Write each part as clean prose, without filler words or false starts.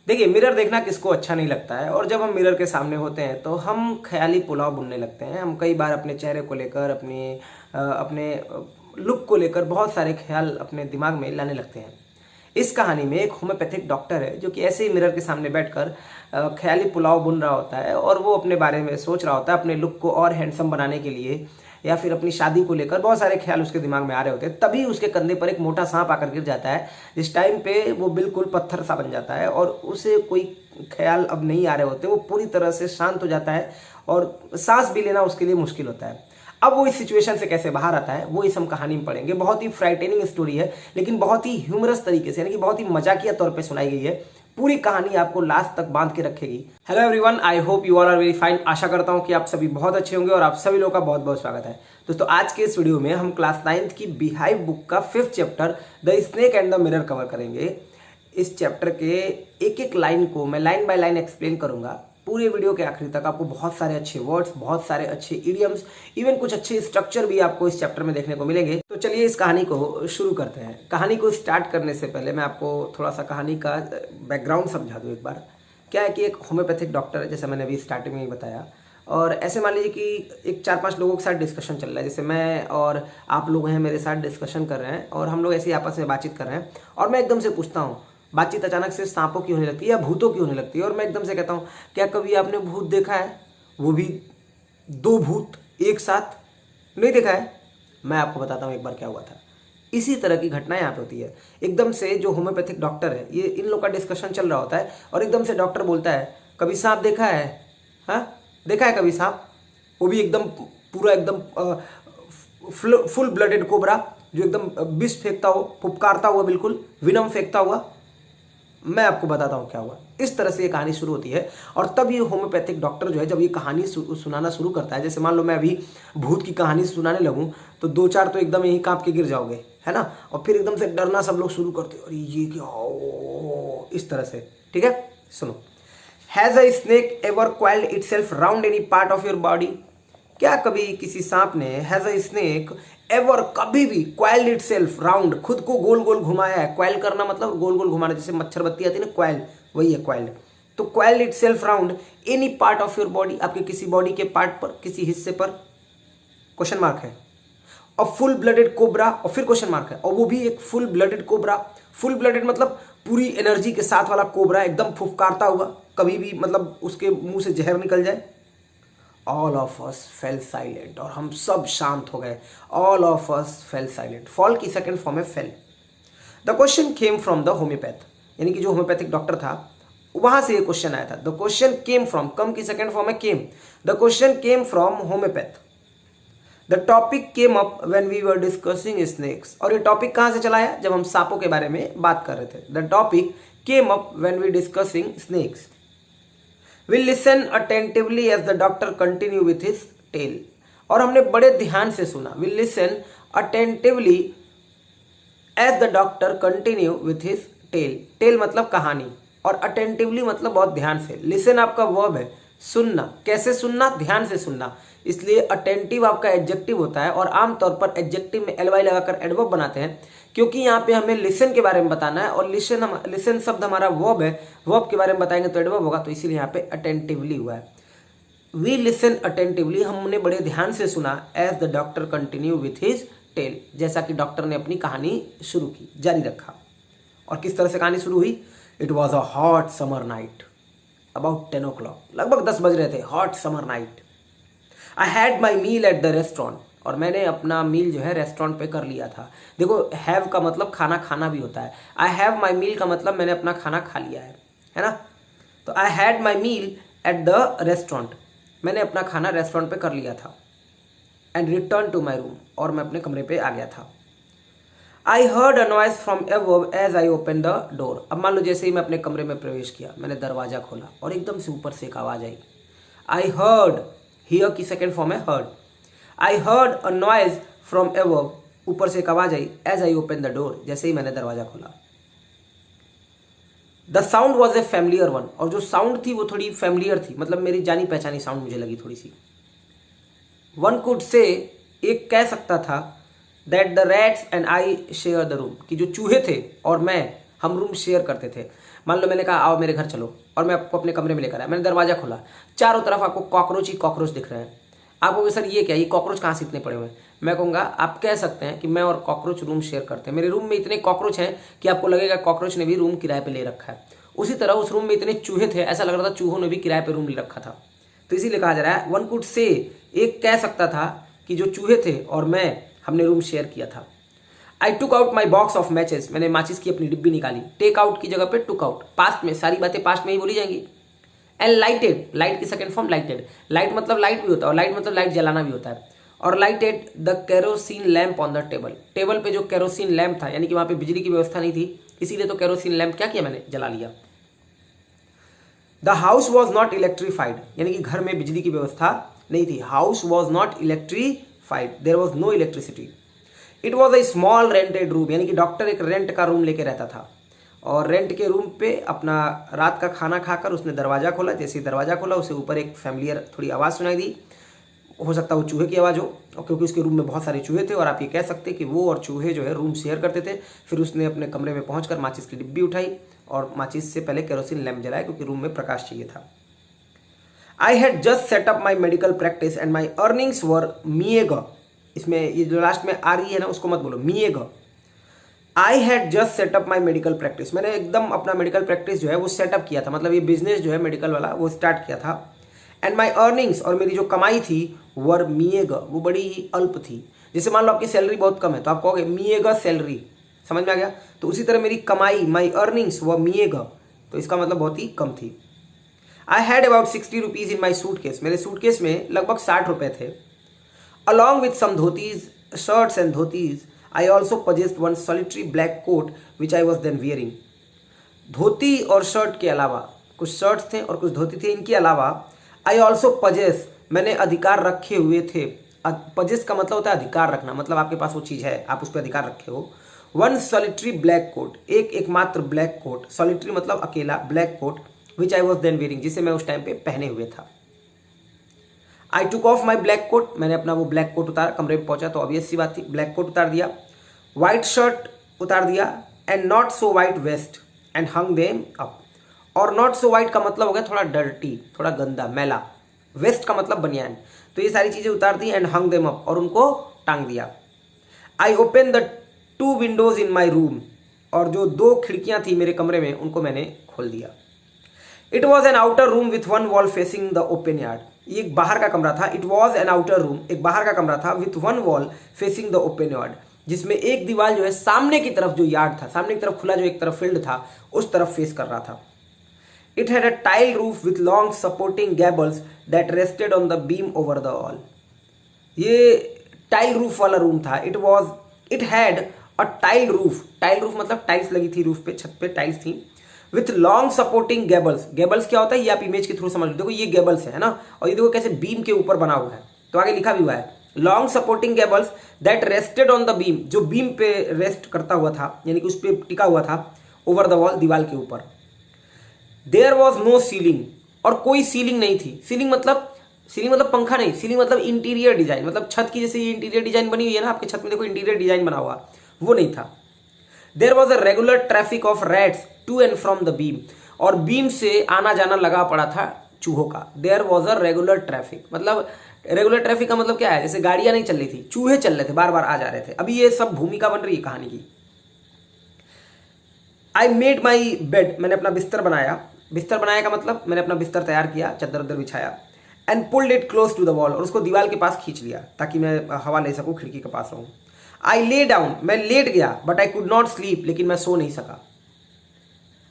देखिए, मिरर देखना किसको अच्छा नहीं लगता है। और जब हम मिरर के सामने होते हैं तो हम ख्याली पुलाव बुनने लगते हैं। हम कई बार अपने चेहरे को लेकर, अपने लुक को लेकर बहुत सारे ख्याल अपने दिमाग में लाने लगते हैं। इस कहानी में एक होम्योपैथिक डॉक्टर है जो कि ऐसे ही मिरर के सामने बैठकर ख्याली पुलाव बुन रहा होता है और वो अपने बारे में सोच रहा होता है, अपने लुक को और हैंडसम बनाने के लिए या फिर अपनी शादी को लेकर बहुत सारे ख्याल उसके दिमाग में आ रहे होते हैं। तभी उसके कंधे पर एक मोटा सांप आकर गिर जाता है। जिस टाइम पे वो बिल्कुल पत्थर सा बन जाता है और उसे कोई ख्याल अब नहीं आ रहे होते। वो पूरी तरह से शांत हो जाता है और सांस भी लेना उसके लिए मुश्किल होता है। अब वो इस सिचुएशन से कैसे बाहर आता है वो इस हम कहानी में पढ़ेंगे। बहुत ही फ्राइटेनिंग स्टोरी है, लेकिन बहुत ही ह्यूमरस तरीके से, यानी कि बहुत ही मजाकिया तौर पे सुनाई गई है। पूरी कहानी आपको लास्ट तक बांध के रखेगी। Hello everyone, I hope you all are very fine. आशा करता हूं कि आप सभी बहुत अच्छे होंगे और आप सभी लोगों का बहुत बहुत स्वागत है। दोस्तों, आज के इस वीडियो में हम क्लास 9th की बिहाइव बुक का 5th chapter the snake and the mirror cover करेंगे। इस चैप्टर के एक एक लाइन को मैं लाइन बाय लाइन एक्सप्लेन करूंगा। पूरे वीडियो के आखिरी तक आपको बहुत सारे अच्छे वर्ड्स, बहुत सारे अच्छे इडियम्स, इवन कुछ अच्छे स्ट्रक्चर भी आपको इस चैप्टर में देखने को मिलेंगे। तो चलिए इस कहानी को शुरू करते हैं। कहानी को स्टार्ट करने से पहले मैं आपको थोड़ा सा कहानी का बैकग्राउंड समझा दूं एक बार। क्या है कि एक होम्योपैथिक डॉक्टर है, जैसा मैंने अभी स्टार्टिंग में ही बताया, और ऐसे मान लीजिए कि एक 4-5 लोगों के साथ डिस्कशन चल रहा है। जैसे मैं और आप लोग हैं, मेरे साथ डिस्कशन कर रहे हैं और हम लोग ऐसे ही आपस में बातचीत कर रहे हैं और मैं एकदम से पूछता हूँ, बातचीत अचानक से सांपों की होने लगती है या भूतों की होने लगती है, और मैं एकदम से कहता हूँ, क्या कभी आपने भूत देखा है? वो भी 2 भूत एक साथ। नहीं देखा है? मैं आपको बताता हूँ एक बार क्या हुआ था। इसी तरह की घटना यहाँ पे होती है। एकदम से जो होम्योपैथिक डॉक्टर है, ये इन लोग का डिस्कशन चल रहा होता है और एकदम से डॉक्टर बोलता है, कभी सांप देखा है? हाँ, देखा है कभी सांप? वो भी एकदम पूरा एकदम फुल ब्लडेड कोबरा, जो एकदम विष फेंकता हो, फुफकारता हुआ, बिल्कुल विनम फेंकता हुआ। मैं आपको बताता हूँ क्या हुआ। इस तरह से ये कहानी शुरू होती है और तब ये होम्योपैथिक डॉक्टर जो है, जब ये कहानी सुनाना शुरू करता है, जैसे मान लो मैं अभी भूत की कहानी सुनाने लगूं तो 2-4 तो एकदम यहीं कांप के गिर जाओगे, है ना, और फिर एकदम से डरना सब लोग शुरू करते हो, अरे ये क्या हो, इस तरह से। ठीक है, सुनो। Has a snake ever coiled itself round any part of your body? क्या कभी किसी सांप ने, हैज अ स्नेक एवर, कभी भी, क्वाइल्ड इटसेल्फ राउंड, खुद को गोल गोल घुमाया है? क्वाइल करना मतलब गोल गोल घुमाना, जैसे मच्छर बत्ती आती है ना, क्वाइल, वही है क्वाइल्ड। तो coiled itself round any part of your body, आपके किसी बॉडी के पार्ट पर, किसी हिस्से पर? क्वेश्चन मार्क है। और फुल ब्लडेड कोबरा, और फिर क्वेश्चन मार्क है, और वो भी एक full blooded cobra. Full blooded मतलब पूरी एनर्जी के साथ वाला कोबरा, एकदम फुफकारता हुआ, कभी भी मतलब उसके मुंह से जहर निकल जाए। All of us fail silent, और हम सब शांत हो गए। All of us fail silent, fall की सेकेंड फॉर्म है fail. The question came from the homeopath, यानी कि जो होम्योपैथिक डॉक्टर था वहां से ये क्वेश्चन आया था। The question came from, come की सेकेंड फॉर्म है came. The question came from homeopath. The topic came up when we were discussing snakes, और ये टॉपिक कहां से चला है? जब हम सांपों के बारे में बात कर रहे थे। The topic came up when we discussing snakes. We listen attentively as the doctor continue with his tale, और हमने बड़े ध्यान से सुना। We listen attentively as the doctor continue with his tale. tale मतलब कहानी, और attentively मतलब बहुत ध्यान से। listen आपका वर्ब है, सुनना। कैसे सुनना? ध्यान से सुनना। इसलिए अटेंटिव आपका एडजेक्टिव होता है, और आमतौर पर एडजेक्टिव में एलवाई लगाकर एडवर्ब बनाते हैं, क्योंकि यहाँ पे हमें लिसन के बारे में बताना है, और लिसन शब्द हमारा वर्ब है, वर्ब के बारे में बताएंगे तो एडवर्ब होगा, तो इसीलिए यहाँ पे अटेंटिवली हुआ है। वी लिसन अटेंटिवली, हमने बड़े ध्यान से सुना। As the doctor continue with his tale, जैसा कि डॉक्टर ने अपनी कहानी शुरू की, जारी रखा। और किस तरह से कहानी शुरू हुई? It was a hot summer night about 10 o'clock, लगभग 10 बज रहे थे। Hot summer night. I had my meal at the restaurant, और मैंने अपना मील जो है रेस्टोरेंट पे कर लिया था। देखो, हैव का मतलब खाना खाना भी होता है। आई हैव माई मील का मतलब मैंने अपना खाना खा लिया है ना। तो I had my meal at the restaurant, मैंने अपना खाना रेस्टोरेंट पे कर लिया था। And return to my room, और मैं अपने कमरे पे आ गया था। I heard a noise from above as I open the door, अब मान लो जैसे ही मैं अपने कमरे में प्रवेश किया, मैंने दरवाजा खोला और एकदम से ऊपर से एक आवाज आई। आई हर्ड, हियर की सेकेंड फॉर्म है heard. I heard a noise from above, ऊपर से एक आवाज आई, as I open the door, जैसे ही मैंने दरवाजा खोला। The sound was a familiar one, और जो साउंड थी वो थोड़ी फैमिलियर थी, मतलब मेरी जानी पहचानी साउंड मुझे लगी थोड़ी सी। वन कुड से, एक कह सकता था, that the rats and I share the room, कि जो चूहे थे और मैं हम रूम शेयर करते थे। मान लो मैंने कहा आओ मेरे घर चलो, और मैं आपको अपने कमरे में लेकर आया, मैंने दरवाजा खोला, चारों तरफ आपको कॉकरोच ही कॉकरोच दिख रहे हैं। आप कहोगे सर ये क्या, ये कॉकरोच कहाँ से इतने पड़े हुए हैं? मैं कहूँगा आप कह सकते हैं कि मैं और कॉकरोच रूम शेयर करते हैं। मेरे रूम में इतने कॉकरोच हैं कि आपको लगेगा कॉकरोच ने भी रूम किराए पे ले रखा है। उसी तरह उस रूम में इतने चूहे थे, ऐसा लग रहा था चूहों ने भी किराए पे रूम ले रखा था। तो इसीलिए कहा जा रहा है वन कुड से, एक कह सकता था कि जो चूहे थे और मैं, हमने रूम शेयर किया था। I took out my box of matches, मैंने माचिस की अपनी डिब्बी निकाली। टेक आउट की जगह पे टुक आउट, पास्ट में, सारी बातें पास्ट में ही बोली जाएंगी। एंड लाइटेड, लाइट की सेकंड फॉर्म लाइटेड, लाइट मतलब लाइट भी होता है और लाइट मतलब लाइट जलाना भी होता है। और lighted the kerosene lamp on the table, table पे जो केरोसिन लैम्प था, यानी कि वहां पे बिजली की व्यवस्था नहीं थी, इसीलिए तो केरोसिन लैम्प क्या किया मैंने, जला लिया। The house was not electrified, यानी कि घर में बिजली की व्यवस्था नहीं थी। House was not electrified, there was no electricity. It was a small rented room, यानी कि डॉक्टर एक रेंट का रूम लेके रहता था, और रेंट के रूम पे अपना रात का खाना खाकर उसने दरवाज़ा खोला। जैसे ही दरवाज़ा खोला उसे ऊपर एक फैमिलियर थोड़ी आवाज़ सुनाई दी, हो सकता है वो चूहे की आवाज़ हो, और क्योंकि उसके रूम में बहुत सारे चूहे थे, और आप ये कह सकते कि वो और चूहे जो है रूम शेयर करते थे। फिर उसने अपने कमरे में पहुंचकर माचिस की डिब्बी उठाई और माचिस से पहले केरोसिन लैम्प जलाया, क्योंकि रूम में प्रकाश चाहिए था। I had just set up my medical practice and my earnings were meagre, इसमें ये जो लास्ट में आ रही है ना उसको मत बोलो, meagre. I had just set up my medical practice, मैंने एकदम अपना मेडिकल प्रैक्टिस जो है वो सेटअप किया था, मतलब ये बिजनेस जो है मेडिकल वाला वो स्टार्ट किया था। एंड माई अर्निंग्स, और मेरी जो कमाई थी, वर मिएग, वो बड़ी ही अल्प थी। जैसे मान लो आपकी सैलरी बहुत कम है तो आप कहोगे मिएग सैलरी, समझ में आ गया? तो उसी तरह मेरी कमाई, माई अर्निंग्स व मिएग, तो इसका मतलब बहुत ही कम थी। I had about 60 rupees in my suitcase, मेरे सूटकेस में लगभग 60 रुपए थे। Along with some dhotis, shirts and dhotis, I also possessed one solitary black coat which I was then wearing. धोती और शर्ट के अलावा, कुछ शर्ट्स थे और कुछ धोती थे, इनके अलावा I also possess, मैंने अधिकार रखे हुए थे। possess का मतलब होता है अधिकार रखना, मतलब आपके पास वो चीज़ है, आप उस पर अधिकार रखे हो। One solitary black coat, एक एकमात्र ब्लैक कोट, solitary मतलब अकेला, black coat, which I was then wearing, जिसे मैं उस टाइम पे पहने हुए था। I took off my black coat, मैंने अपना वो ब्लैक कोट उतारा, कमरे में पहुंचा तो ऑब्वियस सी बात थी, ब्लैक कोट उतार दिया। व्हाइट शर्ट उतार दिया, and not so white vest and hung them up. और नॉट सो व्हाइट का मतलब हो गया थोड़ा डर्टी, थोड़ा गंदा, मैला। वेस्ट का मतलब बनियान। तो ये सारी चीजें उतार दी, एंड हंग देम अप, और उनको टांग दिया। आई open the 2 Windows in my room, और जो 2 खिड़कियां थी मेरे कमरे में उनको मैंने खोल दिया। It was N outer room with 1 wall facing the open yard, ये एक बाहर का कमरा था। It was N outer room, एक बाहर का कमरा था, with 1 wall facing the open yard, जिसमें एक दीवार जो है सामने की तरफ, जो यार्ड था सामने की तरफ खुला, जो एक तरफ फील्ड था उस तरफ फेस कर रहा था। It had a tile roof with long supporting gables that rested on the beam over the wall, ये टाइल रूफ वाला रूम था। It had a tile roof, tile roof मतलब टाइल्स लगी थी रूफ पे, छत पे टाइल्स थी। With long supporting gables, gables क्या होता है ये आप इमेज के थ्रू समझ लो, देखो ये गैबल्स है ना, और ये देखो कैसे बीम के ऊपर बना हुआ है, तो आगे लिखा भी हुआ है long supporting gables that rested on the beam, जो बीम पे रेस्ट करता हुआ था, यानी कि उस पर टिका हुआ था, ओवर द वॉल, दीवार के ऊपर। देयर वॉज नो सीलिंग, और कोई सीलिंग नहीं थी। सीलिंग मतलब पंखा नहीं, सीलिंग मतलब इंटीरियर डिजाइन, मतलब छत की जैसे ये इंटीरियर डिजाइन बनी हुई है ना, आपके छत में देखो इंटीरियर डिजाइन बना हुआ, वो नहीं था। There was a regular traffic of rats to and from the beam, और बीम से आना जाना लगा पड़ा था चूहों का। There was a regular traffic, मतलब रेगुलर ट्रैफिक का मतलब क्या है, जैसे गाड़ियां नहीं चल रही थी, चूहे चल रहे थे, बार बार आ जा रहे थे। अभी ये सब भूमिका बन रही है कहानी की। आई मेड माई बेड, मैंने अपना बिस्तर बनाया। बिस्तर बनाया का मतलब मैंने अपना बिस्तर तैयार किया, चादर उधर बिछाया। And pulled it close to the wall, और उसको दीवार के पास खींच लिया ताकि मैं हवा ले सकूं, खिड़की के पास रहूं। आई ले डाउन, मैं लेट गया, but I could not sleep, लेकिन मैं सो नहीं सका।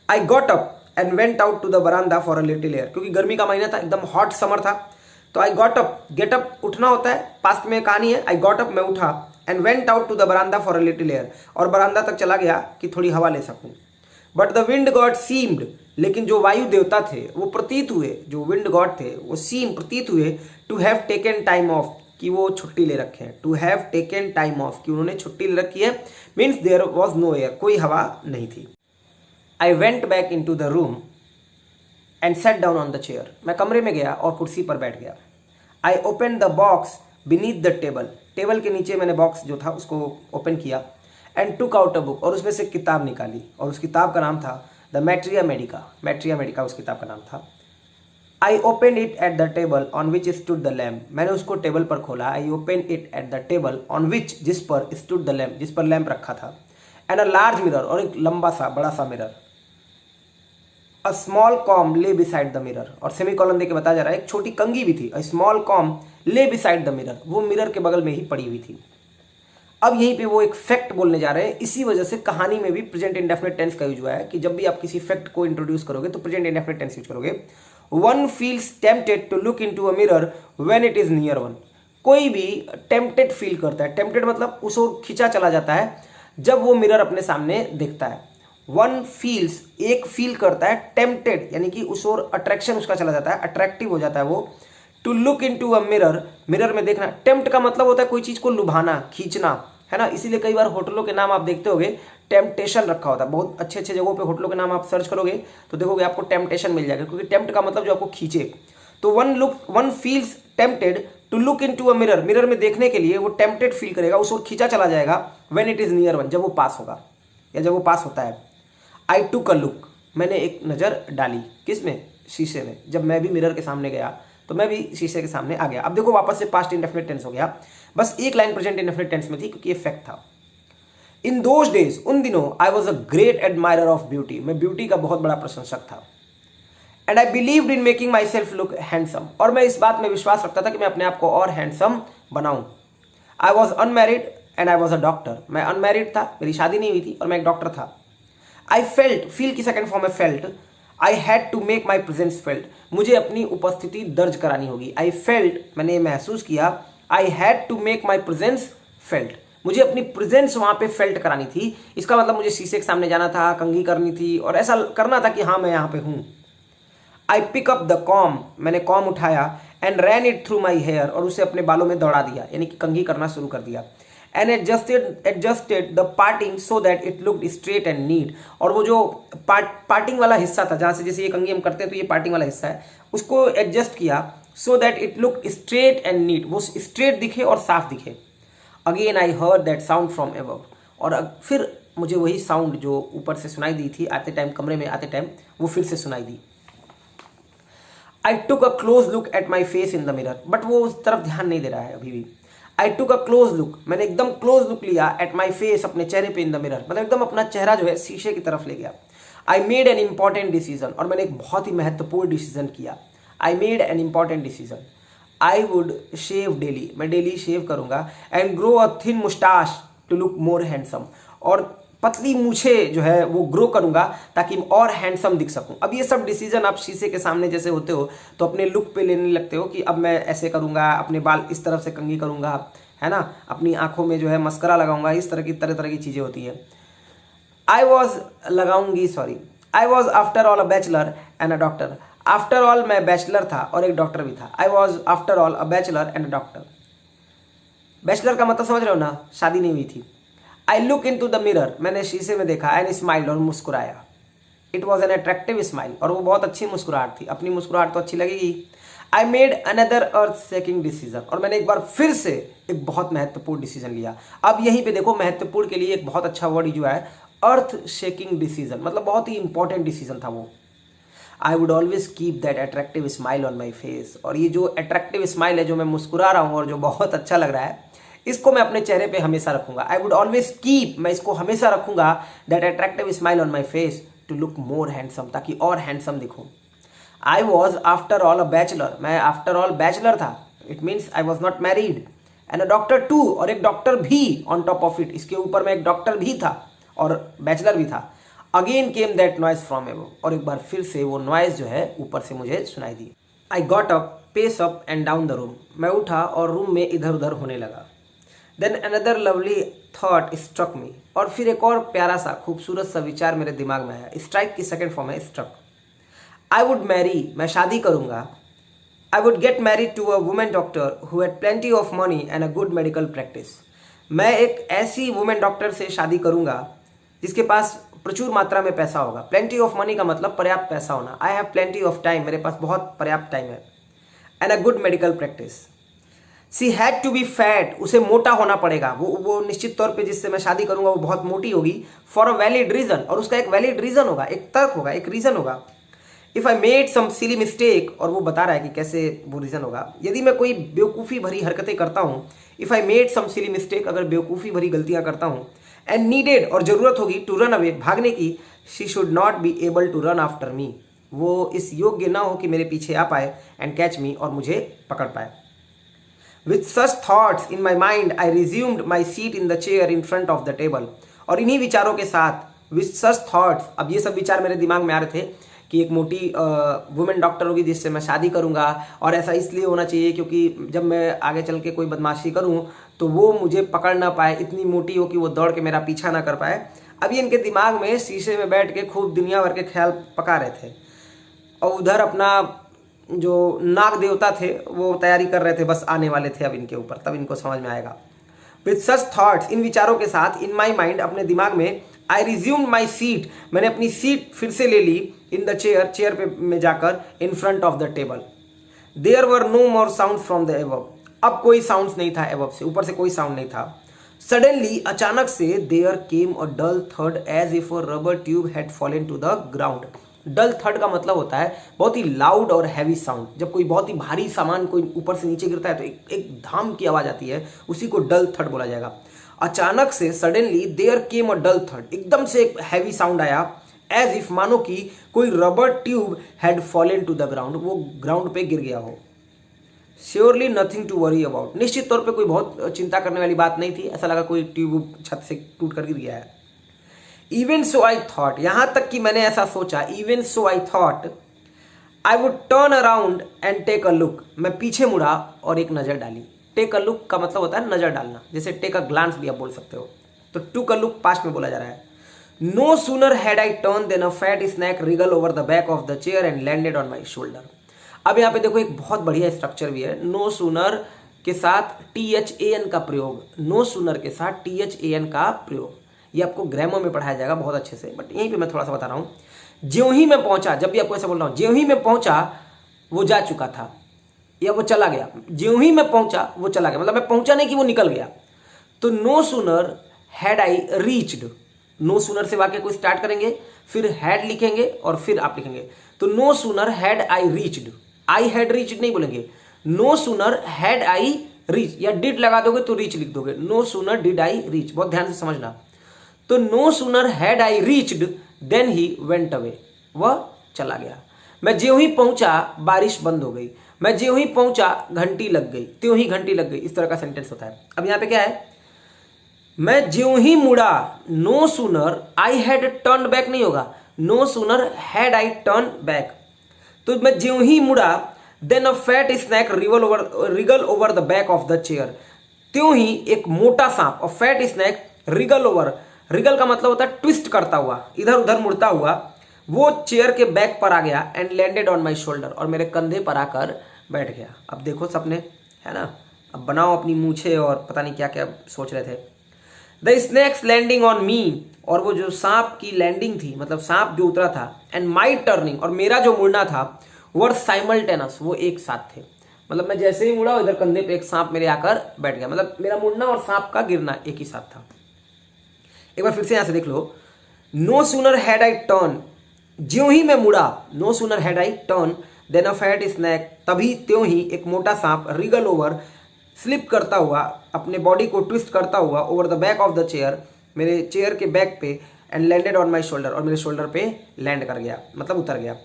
I got up and went out to the बरामदा फॉर अ लिटिल एयर, क्योंकि गर्मी का महीना था, एकदम हॉट समर था, तो आई गॉट अप, गेट अप उठना होता है, पास्ट में कहानी है, आई गॉट अप मैं उठा, and went out to the बरामदा फॉर अ लिटिल एयर, और बरामदा तक चला गया कि थोड़ी हवा ले सकूं। But the wind God seemed, लेकिन जो वायु देवता थे वो प्रतीत हुए, जो विंड गॉड थे वो प्रतीत हुए to have taken time off, कि वो छुट्टी ले रखे हैं। To have taken time off, कि उन्होंने छुट्टी ले रखी है, means there was no air, कोई हवा नहीं थी। I went back in to the room and set down on the chair, मैं कमरे में गया और कुर्सी पर बैठ गया। I open the box beneath the table, table के नीचे मैंने बॉक्स जो था उसको ओपन किया। And took out a book, और उसमें से किताब निकाली, और उस किताब का नाम था द मैट्रिया मेडिका उस किताब का नाम था। I open it at the table on which stood the lamp, मैंने उसको टेबल पर खोला। I open it at the table on which, जिस पर स्टूड द लैम्प, जिस पर लैम्प रखा था। एंड अ लार्ज मिरर, और एक लंबा सा बड़ा सा मिरर। अ स्मॉल कॉम ले बिसाइड द मिरर, और सेमीकोलन देके बताया जा रहा है एक छोटी कंघी भी थी। अ स्मॉल कॉम ले बिसाइड द मिरर, वो मिरर के बगल में ही पड़ी हुई थी। अब यहीं पे वो एक फैक्ट बोलने जा रहे हैं। इसी वजह से कहानी में भी प्रेजेंट इंडेफिनिट टेंस का यूज हुआ है कि जब भी आप किसी फैक्ट को इंट्रोड्यूस करोगे तो प्रेजेंट इंडेफिनिट टेंस यूज करोगे। One feels tempted to look into a mirror when it is near one, कोई भी टेम्पटेड फील करता है, टेम्पटेड मतलब उस ओर खींचा चला जाता है जब वो मिरर अपने सामने देखता है। वन फील्स, एक फील करता है, टेम्पटेड यानी कि उस ओर अट्रैक्शन उसका चला जाता है, अट्रैक्टिव हो जाता है वो। To look into a mirror, mirror में देखना। टेम्प्ट का मतलब होता है कोई चीज को लुभाना, खींचना, है ना। इसीलिए कई बार होटलों के नाम आप देखते होगे टेम्पटेशन रखा होता है। बहुत अच्छे अच्छे जगहों पे होटलों के नाम आप सर्च करोगे तो देखोगे आपको टेम्पटेशन मिल जाएगा, क्योंकि टेम्प्ट का मतलब जो आपको खींचे। तो one feels tempted to look into a mirror, mirror में देखने के लिए वो टेम्पटेड फील करेगा, उस ओर खींचा चला जाएगा। When it is near one, जब वो पास होगा या जब वो पास होता है। आई टुक अ लुक, मैंने एक नज़र डाली, किसमें? शीशे में। जब मैं भी मिरर के सामने गया तो मैं भी शीशे के सामने आ गया। अब देखो वापस से पास्ट इंडेफिनिट टेंस हो गया, बस एक लाइन प्रेजेंट इंडेफिनिट टेंस में थी क्योंकि ये फैक्ट था। इन दोज डेज, उन दिनों, I was a great admirer of beauty, मैं ब्यूटी का बहुत बड़ा प्रशंसक था। And I believed in making my self look handsome, और मैं इस बात में विश्वास रखता था कि मैं अपने आप को और हैंडसम बनाऊं। I was unmarried and I was a doctor, मैं अनमैरिड था, मेरी शादी नहीं हुई थी, और मैं एक डॉक्टर था। आई फेल्ट, फील की सेकंड फॉर्म है felt. I had to make my presence felt, मुझे अपनी उपस्थिति दर्ज करानी होगी। आई फेल्ट, मैंने महसूस किया। I had to make my presence felt, मुझे अपनी प्रेजेंस वहां पे फेल्ट करानी थी। इसका मतलब मुझे शीशे के सामने जाना था, कंघी करनी थी, और ऐसा करना था कि हाँ मैं यहाँ पे हूँ। I pick up the comb, मैंने कॉम उठाया। And ran it through my hair, और उसे अपने बालों में दौड़ा दिया, यानी कि कंघी करना शुरू कर दिया। And adjusted the parting so that it looked straight and neat, और वो जो पार्टिंग वाला हिस्सा था, जहाँ से जैसे ये कंघी हम करते हैं तो ये पार्टिंग वाला हिस्सा है, उसको एडजस्ट किया so that it look straight and neat, वो स्ट्रेट दिखे और साफ दिखे। Again I heard that sound from above, और फिर मुझे वही साउंड जो ऊपर से सुनाई दी थी आते टाइम, कमरे में आते टाइम, वो फिर से सुनाई दी। I took a close look at my face in the mirror, but वो उस तरफ ध्यान नहीं दे रहा है अभी भी। आई टुक अ क्लोज लुक, मैंने एकदम क्लोज लुक लिया एट माई फेस, अपने चेहरे पे इन द मिरर, मतलब एकदम अपना चेहरा जो है शीशे की तरफ ले गया। I made an important decision, और मैंने एक बहुत ही महत्वपूर्ण डिसीजन किया। I made an important decision. I would shave daily, मैं डेली शेव करूंगा। And grow a thin moustache to look more handsome, और पतली मूछे जो है वो ग्रो करूंगा ताकि और हैंडसम दिख सकूं। अब ये सब डिसीजन आप शीशे के सामने जैसे होते हो तो अपने लुक पे लेने लगते हो कि अब मैं ऐसे करूंगा, अपने बाल इस तरफ से कंघी करूंगा, है ना, अपनी आंखों में जो है मस्करा लगाऊंगा, इस तरह की चीजें होती है। आई was after all a bachelor and a doctor, after all मैं बैचलर था और एक डॉक्टर भी था। I was after all a bachelor and a doctor. Bachelor का मतलब समझ रहे हो ना, शादी नहीं हुई थी। I look in to the mirror, मैंने शीशे में देखा। एंड स्माइल, और मुस्कुराया। It was an attractive smile, और वो बहुत अच्छी मुस्कुराहट थी, अपनी मुस्कुराहट तो अच्छी लगेगी। I made another earth shaking decision, और मैंने एक बार फिर से एक बहुत महत्वपूर्ण डिसीजन लिया। अब यहीं पे देखो महत्वपूर्ण के लिए एक बहुत अच्छा वर्ड जो है अर्थ शेकिंग डिसीजन, मतलब बहुत ही इंपॉर्टेंट डिसीजन था वो। I would always keep that attractive smile on my face, और ये जो अट्रैक्टिव स्माइल है, जो मैं मुस्कुरा रहा हूँ और जो बहुत अच्छा लग रहा है, इसको मैं अपने चेहरे पे हमेशा रखूंगा। आई वुड ऑलवेज कीप, मैं इसको हमेशा रखूंगा, that attractive smile on my face to look more handsome, ताकि और हैंडसम दिखूं। I was after all a bachelor, मैं आफ्टर ऑल बैचलर था, it means I was not married. And a doctor too, और एक डॉक्टर भी on top of it, इसके ऊपर मैं एक डॉक्टर भी था और बैचलर भी था। Again came that noise from above, और एक बार फिर से वो नॉइज जो है ऊपर से मुझे सुनाई दी। I got up, pace up and down the room, मैं उठा और रूम में इधर उधर होने लगा। Then another lovely thought struck me, और फिर एक और प्यारा सा खूबसूरत सा विचार मेरे दिमाग में आया। स्ट्राइक की सेकंड फॉर्म है स्ट्रक। आई वुड मैरी, मैं शादी करूंगा। I would get married to a women doctor who had plenty of money and a good medical practice, मैं एक ऐसी वुमेन डॉक्टर से शादी करूंगा जिसके पास प्रचुर मात्रा में पैसा होगा। प्लेंटी ऑफ मनी का मतलब पर्याप्त पैसा होना। I have plenty of time, मेरे पास बहुत पर्याप्त टाइम है। And a good medical practice. She had to be fat, उसे मोटा होना पड़ेगा, वो निश्चित तौर पे जिससे मैं शादी करूंगा वो बहुत मोटी होगी, फॉर अ वैलिड रीजन, और उसका एक वैलिड रीजन होगा, एक तर्क होगा, एक रीजन होगा। If I made some silly mistake, और वो बता रहा है कि कैसे वो रीजन होगा, यदि मैं कोई बेवकूफ़ी भरी हरकतें करता हूँ, if I made some silly mistake, अगर बेवकूफ़ी भरी गलतियां करता हूँ, एंड नीडेड, और जरूरत होगी, टू रन अवे, भागने की, she should not be able to run after me, वो इस योग्य ना हो कि मेरे पीछे आ पाए, एंड कैच मी, और मुझे पकड़ पाए। With such thoughts in my mind I resumed my seat in the chair in front of the table, और इन्हीं विचारों के साथ, विथ सच थॉट्स, अब ये सब विचार मेरे दिमाग में आ रहे थे कि एक मोटी वुमेन डॉक्टर होगी जिससे मैं शादी करूंगा, और ऐसा इसलिए होना चाहिए क्योंकि जब मैं आगे चल के कोई बदमाशी करूं तो वो मुझे पकड़ ना पाए, इतनी मोटी हो कि वो दौड़ के मेरा पीछा ना कर पाए। अभी इनके दिमाग में शीशे में बैठ के खूब दुनिया भर के ख्याल पका रहे थे, और उधर अपना जो नाग देवता थे वो तैयारी कर रहे थे, बस आने वाले थे अब इनके ऊपर, तब इनको समझ में आएगा। विथ सच थॉट्स, इन विचारों के साथ, इन माई माइंड, अपने दिमाग में, आई रिज्यूम्ड माई सीट, मैंने अपनी सीट फिर से ले ली, इन द चेयर, चेयर पे में जाकर, in front of the table. There were no more sound from the above, अब कोई साउंड नहीं था एबव से, ऊपर से कोई साउंड नहीं था। सडनली, अचानक से, देयर केम अ डल थर्ड as if a rubber tube had fallen to the ground. Dull थर्ड का मतलब होता है बहुत ही लाउड और हैवी साउंड, जब कोई बहुत ही भारी सामान कोई ऊपर से नीचे गिरता है तो एक धाम की आवाज आती है, उसी को डल थर्ड बोला जाएगा। अचानक से, suddenly, there came a dull थर्ड, एकदम से एक हैवी साउंड आया, एज इफ, मानो कि कोई rubber tube had fallen to the ground, वो ग्राउंड पे गिर गया हो। Surely nothing to worry about, निश्चित तौर पे कोई बहुत चिंता करने वाली बात नहीं थी, ऐसा लगा कोई ट्यूब छत से टूट कर गिर गया है। इवन सो आई थॉट, यहां तक कि मैंने ऐसा सोचा, even so I thought I would turn around and take a look, मैं पीछे मुड़ा और एक नजर डाली। टेक अ लुक का मतलब होता है नजर डालना, जैसे टेक अ ग्लांस भी आप बोल सकते हो, तो टुक अ लुक पास्ट में बोला जा रहा है। No sooner had I turn then a fat snake wriggle over the back of the chair and landed on my shoulder. अब यहाँ पे देखो एक बहुत बढ़िया स्ट्रक्चर भी है, नो सूनर के साथ THAN का प्रयोग, नो सूनर के साथ THAN का प्रयोग, ये आपको ग्रामर में पढ़ाया जाएगा बहुत अच्छे से, बट यहीं पे मैं थोड़ा सा बता रहा हूँ। ज्यों ही मैं पहुंचा, जब भी आपको ऐसा बोल रहा हूँ, ज्यों ही मैं पहुंचा वो जा चुका था, या वो चला गया, ज्यों ही मैं पहुंचा वो चला गया, मतलब मैं पहुंचा नहीं कि वो निकल गया। तो no sooner had I reached, no sooner से वाक्य को स्टार्ट करेंगे, फिर हैड लिखेंगे और फिर आप लिखेंगे, तो no sooner had I reached, I had reached नहीं बोलेंगे, no sooner had I reach, या डिड लगा दोगे तो रीच लिख दोगे, no sooner did I reach, बहुत ध्यान से समझना। तो no sooner had I reached then he went away, वह चला गया। मैं ज्यों ही पहुंचा बारिश बंद हो गई, मैं ज्यों ही पहुंचा घंटी लग गई, त्यों ही घंटी लग गई, इस तरह का सेंटेंस होता है। अब यहां पे क्या है, मैं ज्यों ही मुड़ा, no sooner I had turn back नहीं होगा, no sooner had I turn back, तो मैं ज्यों ही मुड़ा, then a fat snake wriggle over the back of the chair, त्यों ही एक मोटा सांप, और fat snake wriggle over, wriggle का मतलब होता है ट्विस्ट करता हुआ, इधर उधर मुड़ता हुआ, वो चेयर के बैक पर आ गया, and landed on my shoulder, और मेरे कंधे पर आकर बैठ गया। अब देखो सपने, है ना, अब बनाओ अपनी मूछे और पता नहीं क्या क्या सोच रहे थे। The snakes landing on me, और वो जो सांप की लैंडिंग थी, मतलब सांप जो उतरा था, एंड माई टर्निंग, और मेरा जो मुड़ना था, वर साइमल्टेनस, वो एक साथ थे, मतलब मैं जैसे ही मुड़ा इधर कंधे पे एक सांप मेरे आकर बैठ गया, मतलब मेरा मुड़ना और सांप का गिरना एक ही साथ था। एक बार फिर से यहां से देख लो, no sooner had I turn, ज्यों ही मैं मुड़ा, no sooner had I turn then a fat snake, तभी त्यों ही एक मोटा सांप, रिगल ओवर, स्लिप करता हुआ, अपने बॉडी को ट्विस्ट करता हुआ, over the back of the chair, मेरे चेयर के बैक पे, and landed on my shoulder, और मेरे शोल्डर पे लैंड कर गया, मतलब उतर गया।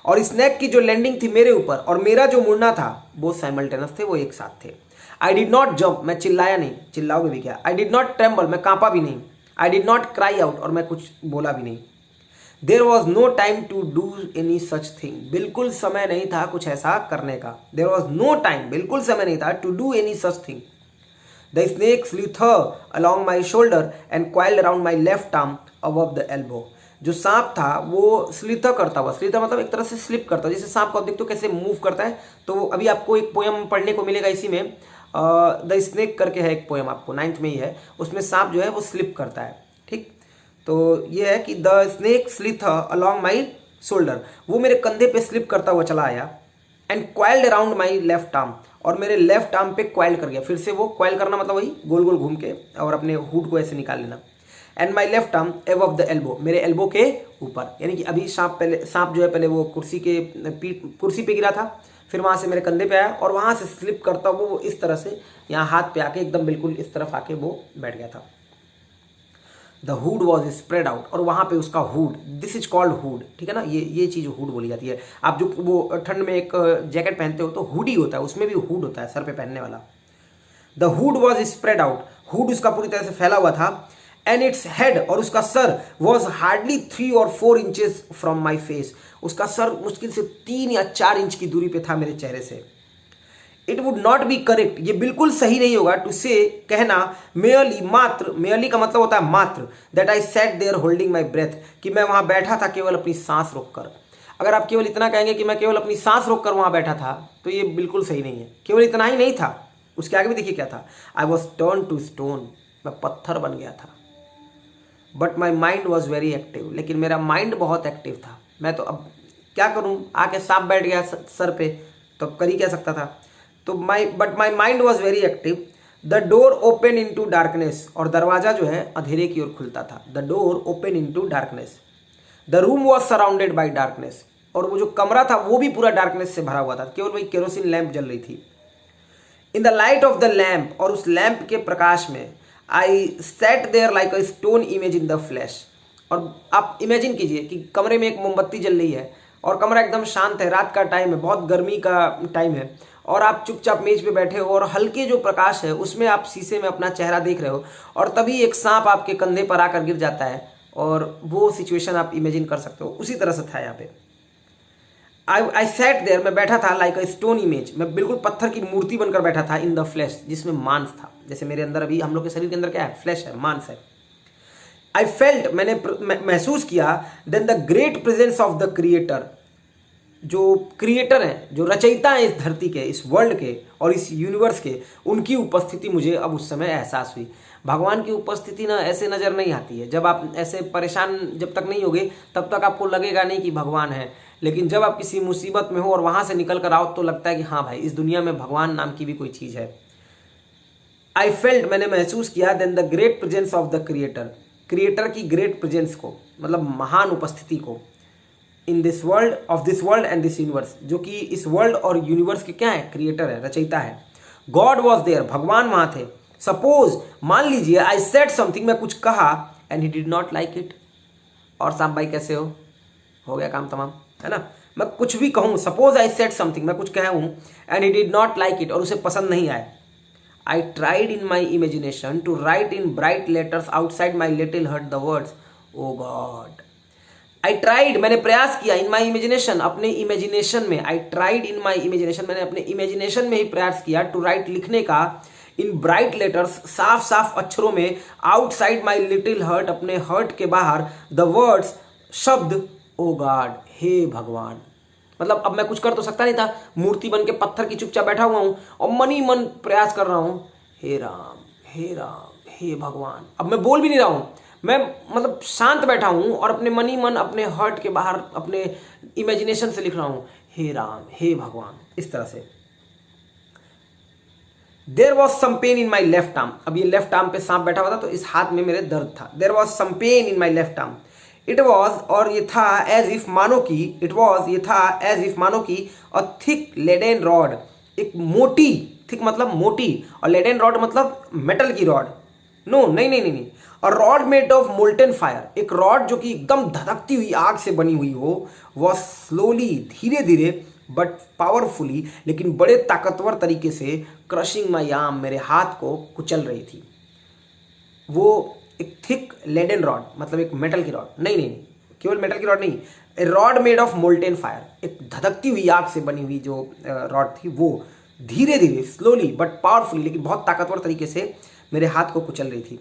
और स्नैक की जो लैंडिंग थी मेरे ऊपर और मेरा जो मुड़ना था वो साइमल्टेनियस थे, वो एक साथ थे। आई डिड नॉट जंप, मैं चिल्लाया नहीं, चिल्लाओगे भी क्या। आई डिड नॉट ट्रेम्बल, मैं कांपा भी नहीं। I did not cry out, और मैं कुछ बोला भी नहीं। There was no time to do any such thing, बिल्कुल समय नहीं था कुछ ऐसा करने का। देयर वॉज नो टाइम, बिल्कुल समय नहीं था, to do any such thing. The snake slither along my shoulder and coiled around my left arm above the elbow. जो सांप था वो स्लिथर करता हुआ, स्लिथर मतलब एक तरह से स्लिप करता, जैसे सांप को आप देखते हो कैसे मूव करता है। तो अभी आपको एक पोयम पढ़ने को मिलेगा इसी में, द स्नेक करके है एक पोयम, आपको 9th में ही है, उसमें सांप जो है वो स्लिप करता है। ठीक, तो ये है कि the snake slither along my shoulder, वो मेरे कंधे पे स्लिप करता हुआ चला आया। And coiled around my left arm, और मेरे लेफ्ट आर्म पे क्वाइल कर गया। फिर से वो क्वाइल करना मतलब वही गोल गोल घूम के और अपने हुड को ऐसे निकाल लेना। And my left arm above the elbow, मेरे एल्बो के ऊपर, यानी कि अभी सांप जो है पहले वो कुर्सी पे गिरा था, फिर वहाँ से मेरे कंधे पे आया और वहाँ से स्लिप करता वो इस तरह से यहाँ हाथ पे आके एकदम बिल्कुल इस तरफ आके वो बैठ गया था। The hood was spread out, और वहाँ पे उसका hood, this is called hood, ठीक है ना, ये चीज़ हुड बोली जाती है। आप जो वो ठंड में एक जैकेट पहनते हो तो हुड ही होता है, उसमें भी हुड होता है सर पे पहनने वाला। The hood was spread out, hood उसका पूरी तरह से फैला हुआ था। एंड इट्स हेड, और उसका sir was hardly 3 or 4 inches from my face, उसका सर मुश्किल से 3 या 4 इंच की दूरी पे था मेरे चेहरे से। It would not be correct, ये बिल्कुल सही नहीं होगा टू से कहना मेयरली, मात्र, मेयरली का मतलब होता है मात्र, that I sat there holding my breath, कि मैं वहां बैठा था केवल अपनी सांस रोककर। अगर आप केवल इतना कहेंगे कि मैं केवल अपनी सांस रोककर वहां बैठा था तो ये बिल्कुल सही नहीं है। केवल इतना ही नहीं था, उसके आगे भी देखिए क्या था। I was turn to stone, मैं पत्थर बन गया था। But my mind was very active, लेकिन मेरा माइंड बहुत एक्टिव था। मैं तो अब क्या करूं, आके सांप बैठ गया सर पे, तो कर ही क्या सकता था। तो but my mind was very active. The door open in to darkness, और दरवाजा जो है अंधेरे की ओर खुलता था। The door open in to darkness. The room was surrounded by darkness, और वो जो कमरा था वो भी पूरा डार्कनेस से भरा हुआ था, केवल वही केरोसिन लैंप जल रही थी। In the light of the lamp, और उस लैंप के प्रकाश में, I sat there like a stone image in the flash. और आप इमेजिन कीजिए कि कमरे में एक मोमबत्ती जल रही है और कमरा एकदम शांत है, रात का टाइम है, बहुत गर्मी का टाइम है, और आप चुपचाप मेज पे बैठे हो और हल्के जो प्रकाश है उसमें आप शीशे में अपना चेहरा देख रहे हो, और तभी एक सांप आपके कंधे पर आकर गिर जाता है, और वो सिचुएशन आप इमेजिन कर सकते हो। उसी तरह से था यहाँ पे। आई सैट देयर, मैं बैठा था लाइक अ स्टोन इमेज, मैं बिल्कुल पत्थर की मूर्ति बनकर बैठा था, इन द फ्लैश, जिसमें मांस था। जैसे मेरे अंदर अभी हम लोग के शरीर के अंदर क्या है, फ्लैश है, मांस है। आई फेल्ट, मैंने महसूस किया, then the great presence of the creator, जो क्रिएटर हैं, जो रचयिता हैं इस धरती के, इस वर्ल्ड के और इस यूनिवर्स के, उनकी उपस्थिति मुझे अब उस समय एहसास हुई। भगवान की उपस्थिति ना ऐसे नज़र नहीं आती है। जब आप ऐसे परेशान जब तक नहीं होगे तब तक आपको लगेगा नहीं कि भगवान है, लेकिन जब आप किसी मुसीबत में हो और वहाँ से निकल कर आओ तो लगता है कि हाँ भाई, इस दुनिया में भगवान नाम की भी कोई चीज़ है। आई फेल्ट, मैंने महसूस किया, then the great presence of the creator, creator की ग्रेट प्रेजेंस को, मतलब महान उपस्थिति को, in this world, of this world and this universe, जो कि इस वर्ल्ड और यूनिवर्स के क्या है, क्रिएटर है, रचयिता है। गॉड वॉज देयर, भगवान वहां थे। सपोज, मान लीजिए, आई सेड समथिंग, मैं कुछ कहा, and he did not like it, और साहब भाई कैसे हो गया काम तमाम, है ना। मैं कुछ भी कहूँ, सपोज आई सेड समथिंग, मैं कुछ कहा हूँ, and he did not like it, और उसे पसंद नहीं आया। I tried in my imagination to write in bright letters outside my little heart the words, O God. I tried, मैंने प्रयास किया, इन माई इमेजिनेशन, अपने इमेजिनेशन में, आई ट्राइड इन माई इमेजिनेशन, मैंने अपने इमेजिनेशन में ही प्रयास किया, टू राइट, लिखने का, इन ब्राइट लेटर्स, साफ साफ अक्षरों में, आउटसाइड माई लिटिल हर्ट, अपने हर्ट के बाहर, द वर्ड्स, शब्द, ओ गॉड, हे भगवान। मतलब अब मैं कुछ कर तो सकता नहीं था, मूर्ति बन के पत्थर की चुपचाप बैठा हुआ हूं और मन ही मन प्रयास कर रहा हूं, हे राम, हे राम, हे भगवान। अब मैं बोल भी नहीं रहा हूं, मैं मतलब शांत बैठा हूं और अपने मन ही मन, अपने हर्ट के बाहर, अपने इमेजिनेशन से लिख रहा हूं, हे राम, हे भगवान, इस तरह से। There was some pain in my left arm, अब ये लेफ्ट आर्म पे सांप बैठा हुआ था तो इस हाथ में मेरे दर्द था। There was some pain in my left arm, it was, और ये था, एज इफ, मानो की, इट वॉज, ये था, एज इफ, मानो की, अ थिक लेडेन रॉड, एक मोटी, थिक मतलब मोटी, और लेडेन रॉड मतलब मेटल की रॉड, नो नहीं नहीं नहीं नहीं, और rod made of molten fire, एक रॉड जो कि एकदम धधकती हुई आग से बनी हुई हो, वह स्लोली, धीरे धीरे, बट पावरफुली, लेकिन बड़े ताकतवर तरीके से, क्रशिंग माई आर्म, मेरे हाथ को कुचल रही थी। वो एक थिक लेडन रॉड, मतलब एक मेटल की रॉड, नहीं नहीं नहीं, केवल मेटल की रॉड नहीं, a rod made of molten fire, एक धधकती हुई आग से बनी हुई जो रॉड थी, वो धीरे धीरे, स्लोली बट पावरफुली, लेकिन बहुत ताकतवर तरीके से मेरे हाथ को कुचल रही थी।